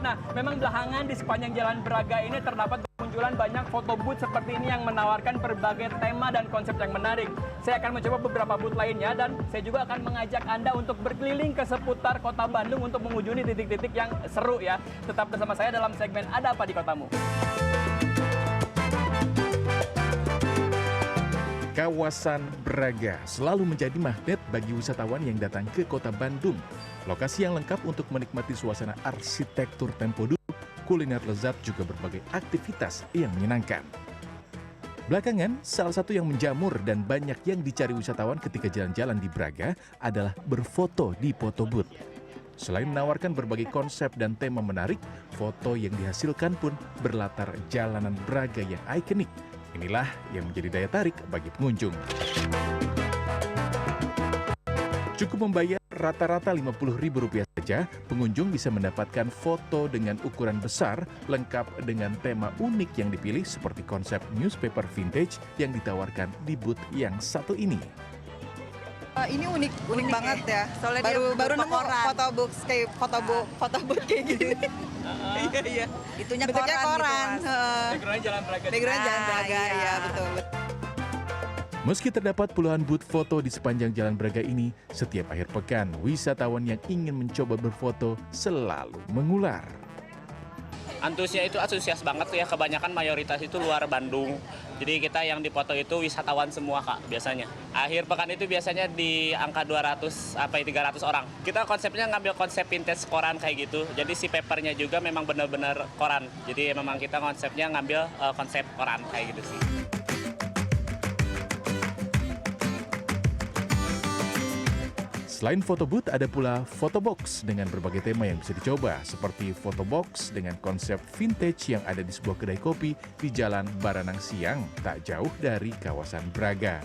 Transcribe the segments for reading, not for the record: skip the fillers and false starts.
Nah, memang belakangan di sepanjang Jalan Braga ini terdapat bermunculan banyak foto booth seperti ini yang menawarkan berbagai tema dan konsep yang menarik. Saya akan mencoba beberapa booth lainnya dan saya juga akan mengajak Anda untuk berkeliling ke seputar kota Bandung untuk mengunjungi titik-titik yang seru ya. Tetap bersama saya dalam segmen Ada Apa di Kotamu. Kawasan Braga selalu menjadi magnet bagi wisatawan yang datang ke kota Bandung. Lokasi yang lengkap untuk menikmati suasana arsitektur tempo dulu, kuliner lezat juga berbagai aktivitas yang menyenangkan. Belakangan, salah satu yang menjamur dan banyak yang dicari wisatawan ketika jalan-jalan di Braga adalah berfoto di foto booth. Selain menawarkan berbagai konsep dan tema menarik, foto yang dihasilkan pun berlatar jalanan Braga yang ikonik. Inilah yang menjadi daya tarik bagi pengunjung. Cukup membayar rata-rata Rp50.000 saja, pengunjung bisa mendapatkan foto dengan ukuran besar, lengkap dengan tema unik yang dipilih seperti konsep newspaper vintage yang ditawarkan di booth yang satu ini. Ini unik banget ya. Soalnya baru nemu koran. fotobook kayak fotobook kayak gini. Iya. Itunya Bentuknya koran. Background-nya Jalan Braga. Background Jalan Braga iya. ya betul. Meski terdapat puluhan booth foto di sepanjang Jalan Braga ini, setiap akhir pekan wisatawan yang ingin mencoba berfoto selalu mengular. Antusnya itu antusias banget tuh ya, kebanyakan mayoritas itu luar Bandung. Jadi kita yang dipoto itu wisatawan semua Kak biasanya. Akhir pekan itu biasanya di angka 200 sampai 300 orang. Kita konsepnya ngambil konsep vintage koran kayak gitu. Jadi si papernya juga memang benar-benar koran. Jadi memang kita konsepnya ngambil konsep koran kayak gitu sih. Selain foto booth, ada pula foto box dengan berbagai tema yang bisa dicoba, seperti foto box dengan konsep vintage yang ada di sebuah kedai kopi di Jalan Baranang Siang, tak jauh dari kawasan Braga.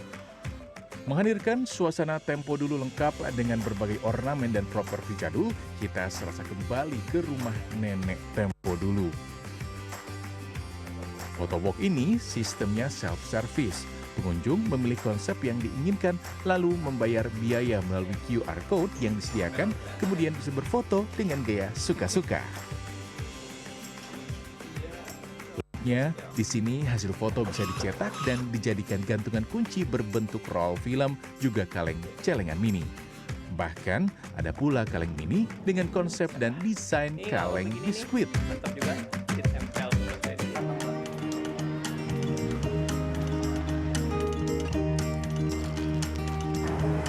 Menghadirkan suasana tempo dulu lengkap dengan berbagai ornamen dan properti jadul, kita serasa kembali ke rumah nenek tempo dulu. Foto box ini sistemnya self-service. Pengunjung memilih konsep yang diinginkan, lalu membayar biaya melalui QR Code yang disediakan, kemudian bisa berfoto dengan gaya suka-suka. Di sini hasil foto bisa dicetak dan dijadikan gantungan kunci berbentuk roll film, juga kaleng celengan mini. Bahkan ada pula kaleng mini dengan konsep dan desain kaleng biskuit. Mantap juga, ditempel.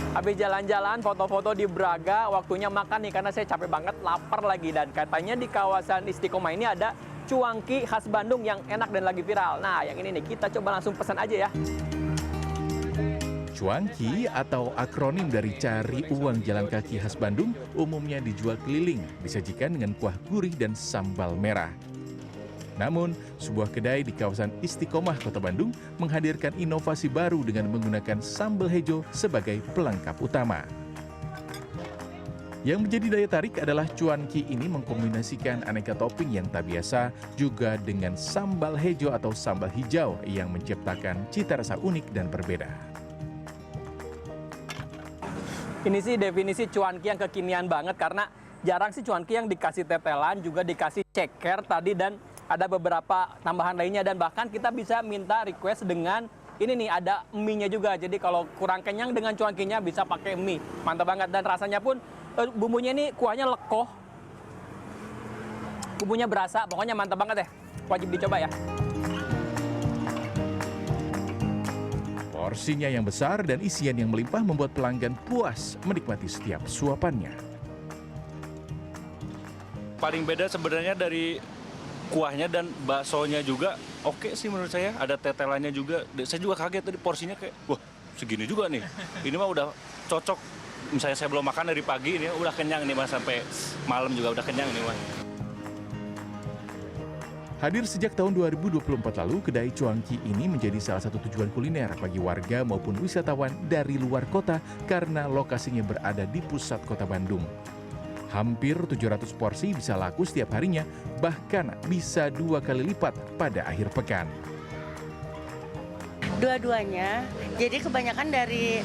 Habis jalan-jalan, foto-foto di Braga, waktunya makan nih karena saya capek banget, lapar lagi. Dan katanya di kawasan Istiqomah ini ada cuangki khas Bandung yang enak dan lagi viral. Nah, yang ini nih, kita coba langsung pesan aja ya. Cuangki atau akronim dari cari uang jalan kaki khas Bandung umumnya dijual keliling, disajikan dengan kuah gurih dan sambal merah. Namun, sebuah kedai di kawasan Istiqomah Kota Bandung menghadirkan inovasi baru dengan menggunakan sambal hijau sebagai pelengkap utama. Yang menjadi daya tarik adalah cuanki ini mengkombinasikan aneka topping yang tak biasa juga dengan sambal hijau atau sambal hijau yang menciptakan cita rasa unik dan berbeda. Ini sih definisi cuanki yang kekinian banget karena jarang sih cuanki yang dikasih tetelan, juga dikasih ceker tadi dan ada beberapa tambahan lainnya, dan bahkan kita bisa minta request dengan ini nih, ada mie-nya juga. Jadi kalau kurang kenyang dengan cuankinya bisa pakai mie. Mantap banget, dan rasanya pun bumbunya ini kuahnya lekoh. Bumbunya berasa, pokoknya mantap banget deh. Wajib dicoba ya. Porsinya yang besar dan isian yang melimpah membuat pelanggan puas menikmati setiap suapannya. Paling beda sebenarnya dari kuahnya dan baksonya juga oke sih menurut saya. Ada tetelannya juga. Saya juga kaget tadi porsinya kayak, wah segini juga nih. Ini mah udah cocok. Misalnya saya belum makan dari pagi, ini udah kenyang nih mas, sampai malam juga udah kenyang nih mas. Hadir sejak tahun 2024 lalu, kedai cuangki ini menjadi salah satu tujuan kuliner bagi warga maupun wisatawan dari luar kota karena lokasinya berada di pusat kota Bandung. Hampir 700 porsi bisa laku setiap harinya, bahkan bisa 2 kali lipat pada akhir pekan. Dua-duanya. Jadi kebanyakan dari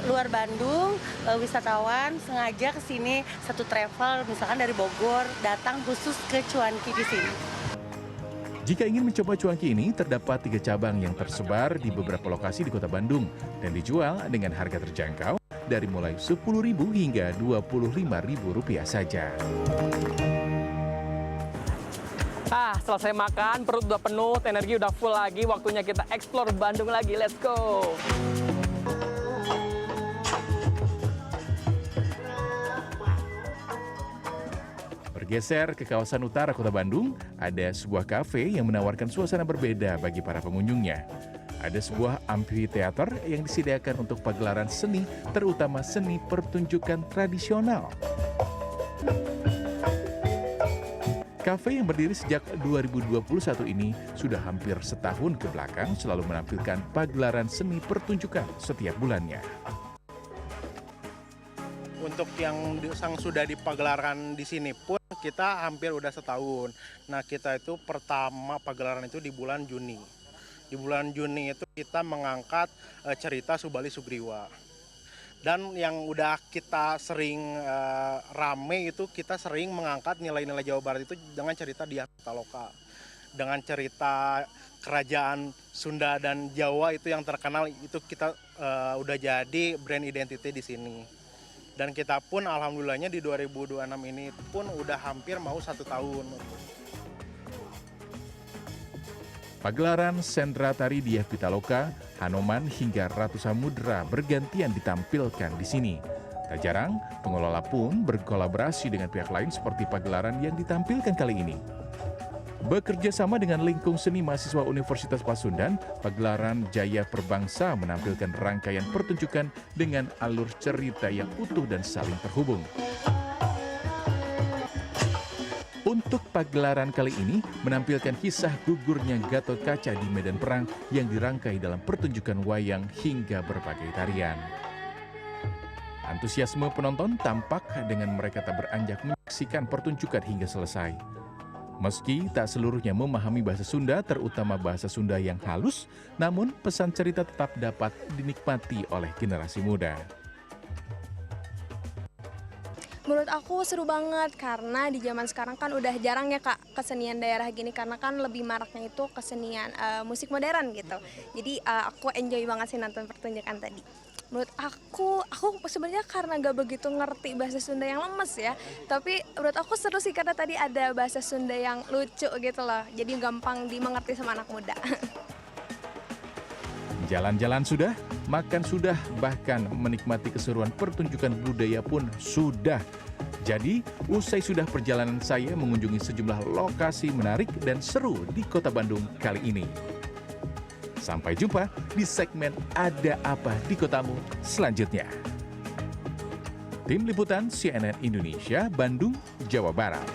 luar Bandung, wisatawan sengaja ke sini satu travel, misalkan dari Bogor, datang khusus ke Cuanki di sini. Jika ingin mencoba cuanki ini, terdapat 3 cabang yang tersebar di beberapa lokasi di kota Bandung dan dijual dengan harga terjangkau dari mulai Rp10.000 hingga Rp25.000 saja. Selesai makan, perut udah penuh, energi udah full lagi, waktunya kita explore Bandung lagi. Let's go! Bergeser ke kawasan utara kota Bandung, ada sebuah kafe yang menawarkan suasana berbeda bagi para pengunjungnya. Ada sebuah amphitheater yang disediakan untuk pagelaran seni, terutama seni pertunjukan tradisional. Kafe yang berdiri sejak 2021 ini sudah hampir setahun ke belakang selalu menampilkan pagelaran seni pertunjukan setiap bulannya. Untuk yang sudah dipagelaran di sini pun kita hampir udah setahun. Nah, kita itu pertama pagelaran itu di bulan Juni. Di bulan Juni itu kita mengangkat cerita Subali Sugriwa. Dan yang udah kita sering rame itu kita sering mengangkat nilai-nilai Jawa Barat itu dengan cerita Diah Pitaloka. Dengan cerita kerajaan Sunda dan Jawa itu yang terkenal itu kita udah jadi brand identity di sini. Dan kita pun alhamdulillahnya di 2026 ini pun udah hampir mau 1 tahun. Pagelaran Sendra Tari Diah Pitaloka, Hanoman hingga Ratu Samudra bergantian ditampilkan di sini. Tak jarang, pengelola pun berkolaborasi dengan pihak lain seperti pagelaran yang ditampilkan kali ini. Bekerja sama dengan Lingkung Seni Mahasiswa Universitas Pasundan, pagelaran Jaya Perbangsa menampilkan rangkaian pertunjukan dengan alur cerita yang utuh dan saling terhubung. Untuk pagelaran kali ini menampilkan kisah gugurnya Gatot Kaca di medan perang yang dirangkai dalam pertunjukan wayang hingga berbagai tarian. Antusiasme penonton tampak dengan mereka tak beranjak menyaksikan pertunjukan hingga selesai. Meski tak seluruhnya memahami bahasa Sunda, terutama bahasa Sunda yang halus, namun pesan cerita tetap dapat dinikmati oleh generasi muda. Menurut aku seru banget karena di zaman sekarang kan udah jarang ya Kak kesenian daerah gini karena kan lebih maraknya itu kesenian musik modern gitu. Jadi aku enjoy banget sih nonton pertunjukan tadi. Menurut aku sebenarnya karena gak begitu ngerti bahasa Sunda yang lemes ya. Tapi menurut aku seru sih karena tadi ada bahasa Sunda yang lucu gitu loh. Jadi gampang dimengerti sama anak muda. Jalan-jalan sudah, makan sudah, bahkan menikmati keseruan pertunjukan budaya pun sudah. Jadi, usai sudah perjalanan saya mengunjungi sejumlah lokasi menarik dan seru di kota Bandung kali ini. Sampai jumpa di segmen Ada Apa di Kotamu selanjutnya. Tim Liputan CNN Indonesia, Bandung, Jawa Barat.